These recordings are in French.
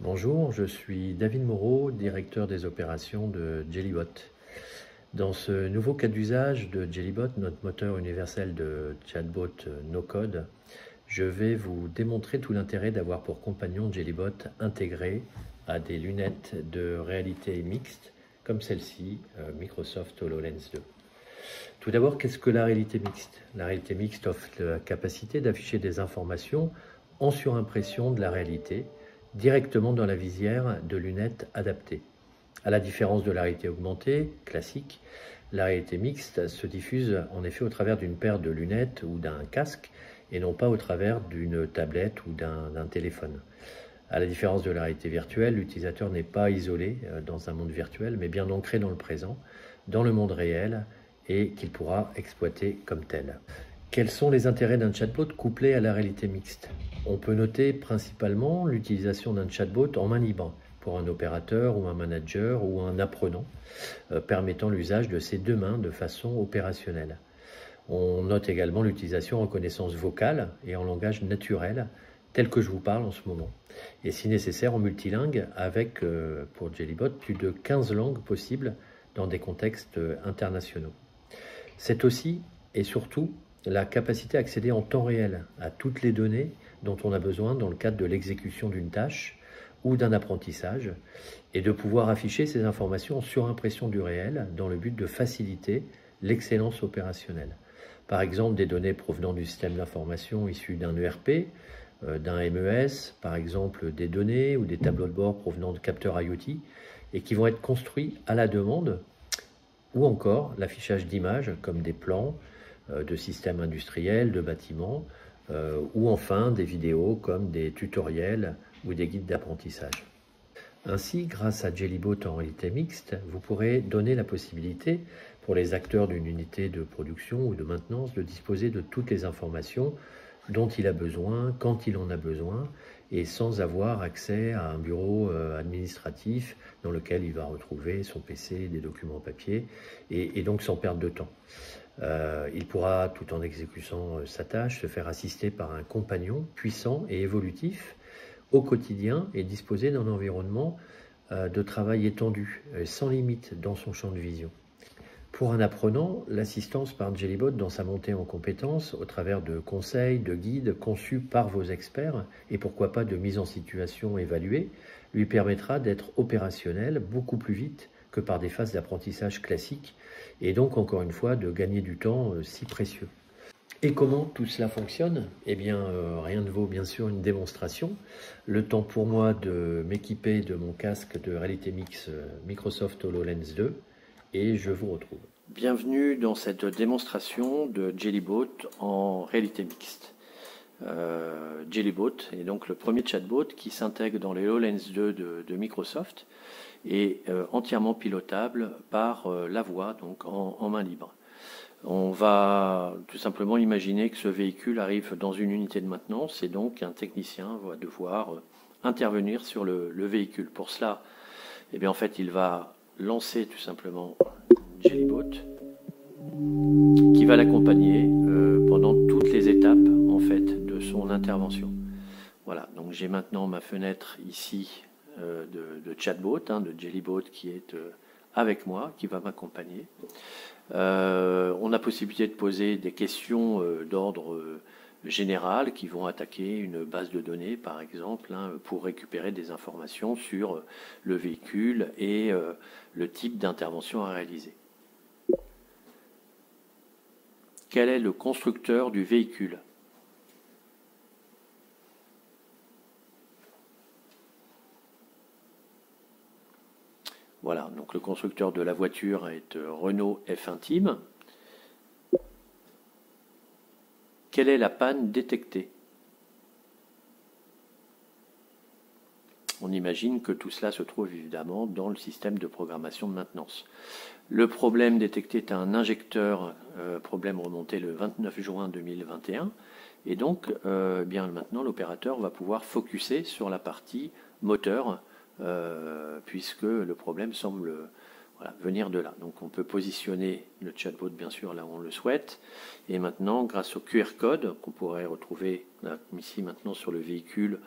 Bonjour, je suis David Moreau, directeur des opérations de Jellybot. Dans ce nouveau cas d'usage de Jellybot, notre moteur universel de chatbot no-code, je vais vous démontrer tout l'intérêt d'avoir pour compagnon Jellybot intégré à des lunettes de réalité mixte comme celle-ci, Microsoft HoloLens 2. Tout d'abord, qu'est-ce que la réalité mixte? La réalité mixte offre la capacité d'afficher des informations en surimpression de la réalité directement dans la visière de lunettes adaptées. À la différence de la réalité augmentée, classique, la réalité mixte se diffuse en effet au travers d'une paire de lunettes ou d'un casque et non pas au travers d'une tablette ou d'un téléphone. À la différence de la réalité virtuelle, l'utilisateur n'est pas isolé dans un monde virtuel, mais bien ancré dans le présent, dans le monde réel, et qu'il pourra exploiter comme tel. Quels sont les intérêts d'un chatbot couplé à la réalité mixte? On peut noter principalement l'utilisation d'un chatbot en main libre pour un opérateur ou un manager ou un apprenant, permettant l'usage de ses deux mains de façon opérationnelle. On note également l'utilisation en reconnaissance vocale et en langage naturel, tel que je vous parle en ce moment. Et si nécessaire en multilingue avec, pour Jellybot, plus de 15 langues possibles dans des contextes internationaux. C'est aussi et surtout la capacité à accéder en temps réel à toutes les données dont on a besoin dans le cadre de l'exécution d'une tâche ou d'un apprentissage et de pouvoir afficher ces informations en surimpression du réel dans le but de faciliter l'excellence opérationnelle. Par exemple, des données provenant du système d'information issues d'un ERP, d'un MES, par exemple des données ou des tableaux de bord provenant de capteurs IoT et qui vont être construits à la demande, ou encore l'affichage d'images comme des plans de systèmes industriels, de bâtiments, ou enfin des vidéos comme des tutoriels ou des guides d'apprentissage. Ainsi, grâce à Jellybot en réalité mixte, vous pourrez donner la possibilité pour les acteurs d'une unité de production ou de maintenance de disposer de toutes les informations dont il a besoin, quand il en a besoin, et sans avoir accès à un bureau administratif dans lequel il va retrouver son PC, des documents papier, et donc sans perdre de temps. Il pourra, tout en exécutant sa tâche, se faire assister par un compagnon puissant et évolutif au quotidien et disposer d'un environnement de travail étendu, sans limite dans son champ de vision. Pour un apprenant, l'assistance par Jellybot dans sa montée en compétences au travers de conseils, de guides conçus par vos experts et pourquoi pas de mise en situation évaluée lui permettra d'être opérationnel beaucoup plus vite que par des phases d'apprentissage classiques et donc encore une fois de gagner du temps si précieux. Et comment tout cela fonctionne? Eh bien, rien ne vaut bien sûr une démonstration. Le temps pour moi de m'équiper de mon casque de réalité mixte Microsoft HoloLens 2 et je vous retrouve. Bienvenue dans cette démonstration de Jellybot en réalité mixte. Jellybot est donc le premier chatbot qui s'intègre dans les HoloLens 2 de Microsoft et entièrement pilotable par la voix, donc en main libre. On va tout simplement imaginer que ce véhicule arrive dans une unité de maintenance et donc un technicien va devoir intervenir sur le véhicule. Pour cela, eh bien, en fait, il va lancer tout simplement Jellybot qui va l'accompagner pendant toutes les étapes en fait de son intervention. Voilà, donc j'ai maintenant ma fenêtre ici de chatbot, de Jellybot qui est avec moi, qui va m'accompagner. On a possibilité de poser des questions d'ordre général qui vont attaquer une base de données, par exemple, pour récupérer des informations sur le véhicule et le type d'intervention à réaliser. Quel est le constructeur du véhicule? Voilà, donc le constructeur de la voiture est Renault F1 Team. Quelle est la panne détectée? On imagine que tout cela se trouve évidemment dans le système de programmation de maintenance. Le problème détecté est un injecteur, problème remonté le 29 juin 2021. Et donc, bien maintenant, l'opérateur va pouvoir focuser sur la partie moteur, puisque le problème semble venir de là. Donc on peut positionner le chatbot bien sûr là où on le souhaite. Et maintenant, grâce au QR code qu'on pourrait retrouver là, ici maintenant sur le véhicule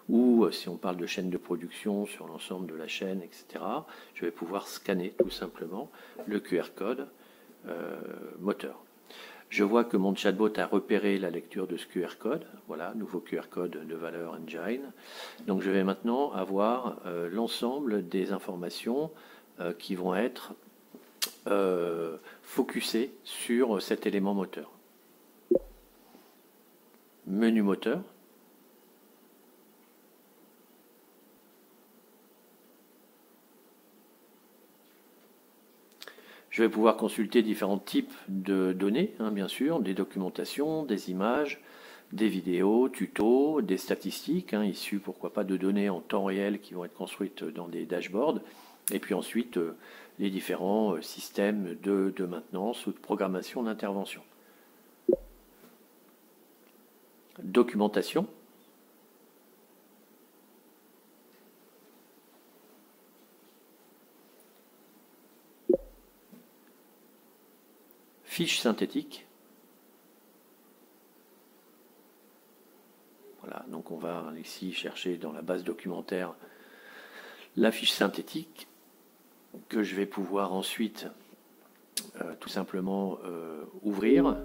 ou si on parle de chaîne de production sur l'ensemble de la chaîne, etc., je vais pouvoir scanner tout simplement le QR code moteur. Je vois que mon chatbot a repéré la lecture de ce QR code. Voilà, nouveau QR code de valeur engine. Donc je vais maintenant avoir l'ensemble des informations qui vont être focusées sur cet élément moteur. Menu moteur. Je vais pouvoir consulter différents types de données, bien sûr, des documentations, des images, des vidéos, tutos, des statistiques, issues, pourquoi pas, de données en temps réel qui vont être construites dans des dashboards, et puis ensuite les différents systèmes de maintenance ou de programmation d'intervention. Documentation. Fiche synthétique. Voilà, donc on va ici chercher dans la base documentaire la fiche synthétique que je vais pouvoir ensuite tout simplement ouvrir.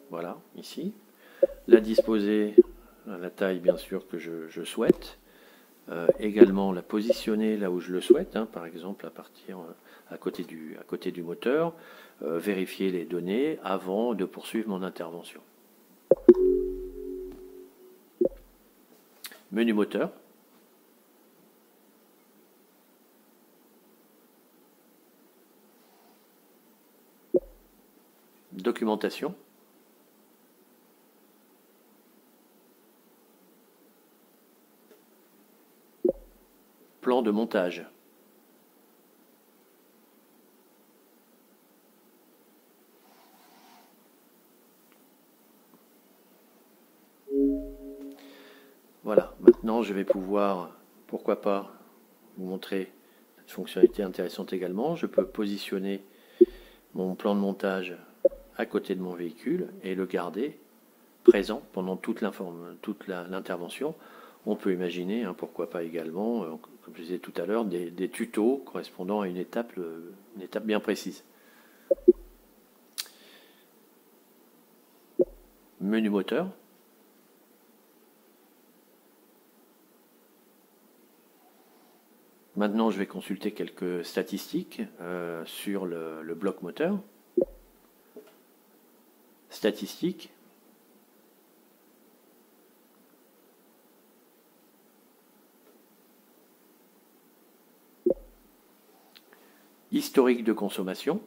Voilà, ici. La disposer à la taille bien sûr que je souhaite. Également la positionner là où je le souhaite, par exemple à partir à côté du moteur, vérifier les données avant de poursuivre mon intervention. Menu moteur. Documentation. Plan de montage. Voilà, maintenant je vais pouvoir, pourquoi pas, vous montrer cette fonctionnalité intéressante également. Je peux positionner mon plan de montage à côté de mon véhicule et le garder présent pendant toute l'intervention. On peut imaginer, pourquoi pas également, comme je disais tout à l'heure, des tutos correspondant à une étape bien précise. Menu moteur. Maintenant, je vais consulter quelques statistiques sur le bloc moteur. Statistiques. Historique de consommation.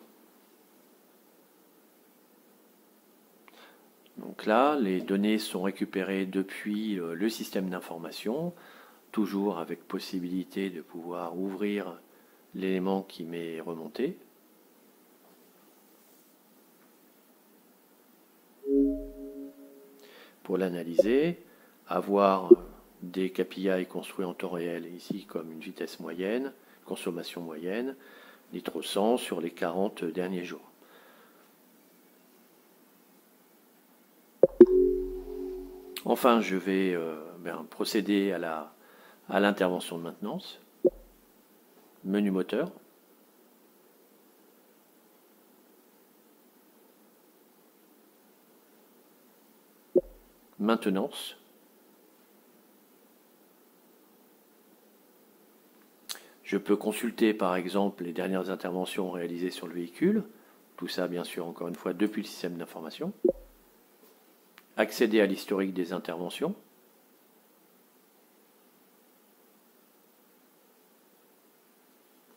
Donc là, les données sont récupérées depuis le système d'information, toujours avec possibilité de pouvoir ouvrir l'élément qui m'est remonté. Pour l'analyser, avoir des KPI construits en temps réel, ici comme une vitesse moyenne, consommation moyenne, litre 100 sur les 40 derniers jours. Enfin, je vais procéder à l'intervention de maintenance. Menu moteur. Maintenance. Je peux consulter par exemple les dernières interventions réalisées sur le véhicule. Tout ça, bien sûr, encore une fois, depuis le système d'information. Accéder à l'historique des interventions.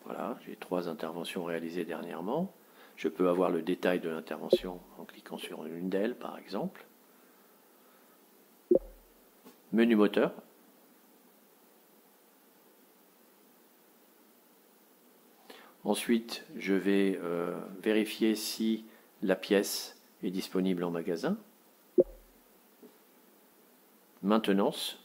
Voilà, j'ai 3 interventions réalisées dernièrement. Je peux avoir le détail de l'intervention en cliquant sur une d'elles, par exemple. Menu moteur. Ensuite, je vais vérifier si la pièce est disponible en magasin. Maintenance.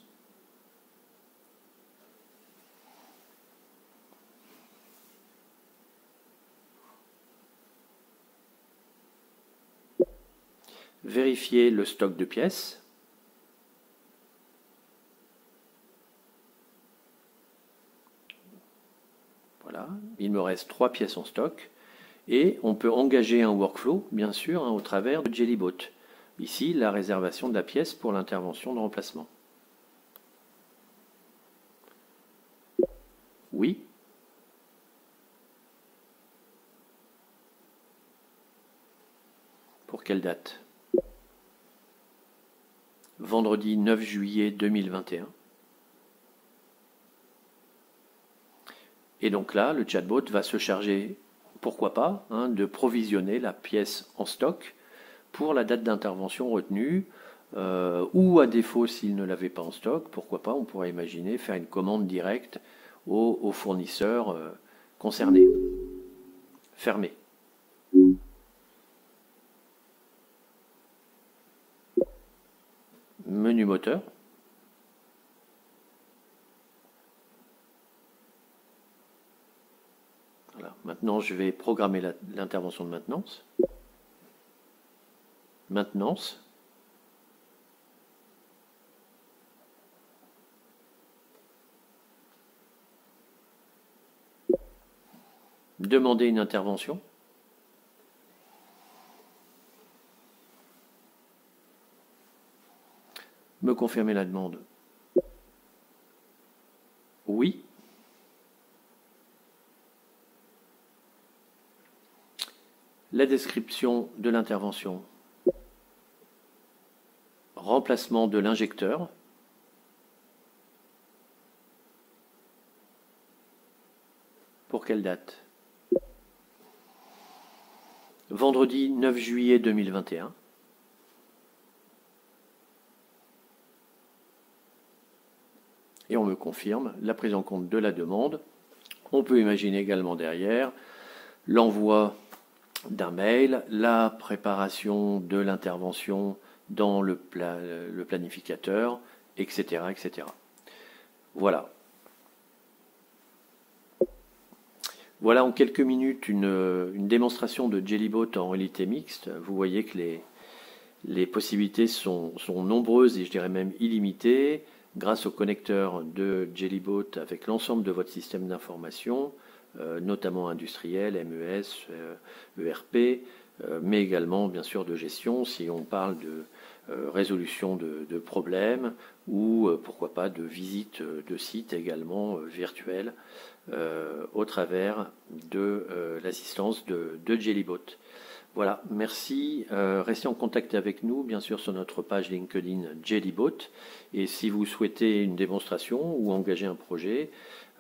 Vérifier le stock de pièces. Voilà, il me reste 3 pièces en stock. Et on peut engager un workflow, bien sûr, au travers de JellyBot. Ici, la réservation de la pièce pour l'intervention de remplacement. Oui. Pour quelle date? Vendredi 9 juillet 2021. Et donc là, le chatbot va se charger, pourquoi pas, de provisionner la pièce en stock pour la date d'intervention retenue, ou à défaut, s'il ne l'avait pas en stock, pourquoi pas, on pourrait imaginer faire une commande directe au fournisseur concerné. Fermé. Menu moteur. Voilà. Maintenant, je vais programmer l'intervention de maintenance. Maintenance. Demander une intervention. Me confirmer la demande. Oui. La description de l'intervention. Remplacement de l'injecteur. Pour quelle date? Vendredi 9 juillet 2021. Et on me confirme la prise en compte de la demande. On peut imaginer également derrière l'envoi d'un mail, la préparation de l'intervention dans le planificateur, etc., etc. Voilà. Voilà en quelques minutes une démonstration de JellyBot en réalité mixte. Vous voyez que les possibilités sont nombreuses et je dirais même illimitées grâce au connecteur de JellyBot avec l'ensemble de votre système d'information, notamment industriel, MES, ERP, mais également bien sûr de gestion si on parle de résolution de problèmes ou pourquoi pas de visite de sites également virtuels au travers de l'assistance de JellyBot. Voilà, merci. Restez en contact avec nous, bien sûr, sur notre page LinkedIn JellyBot. Et si vous souhaitez une démonstration ou engager un projet,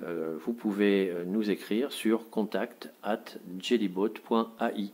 vous pouvez nous écrire sur contact@jellybot.ai.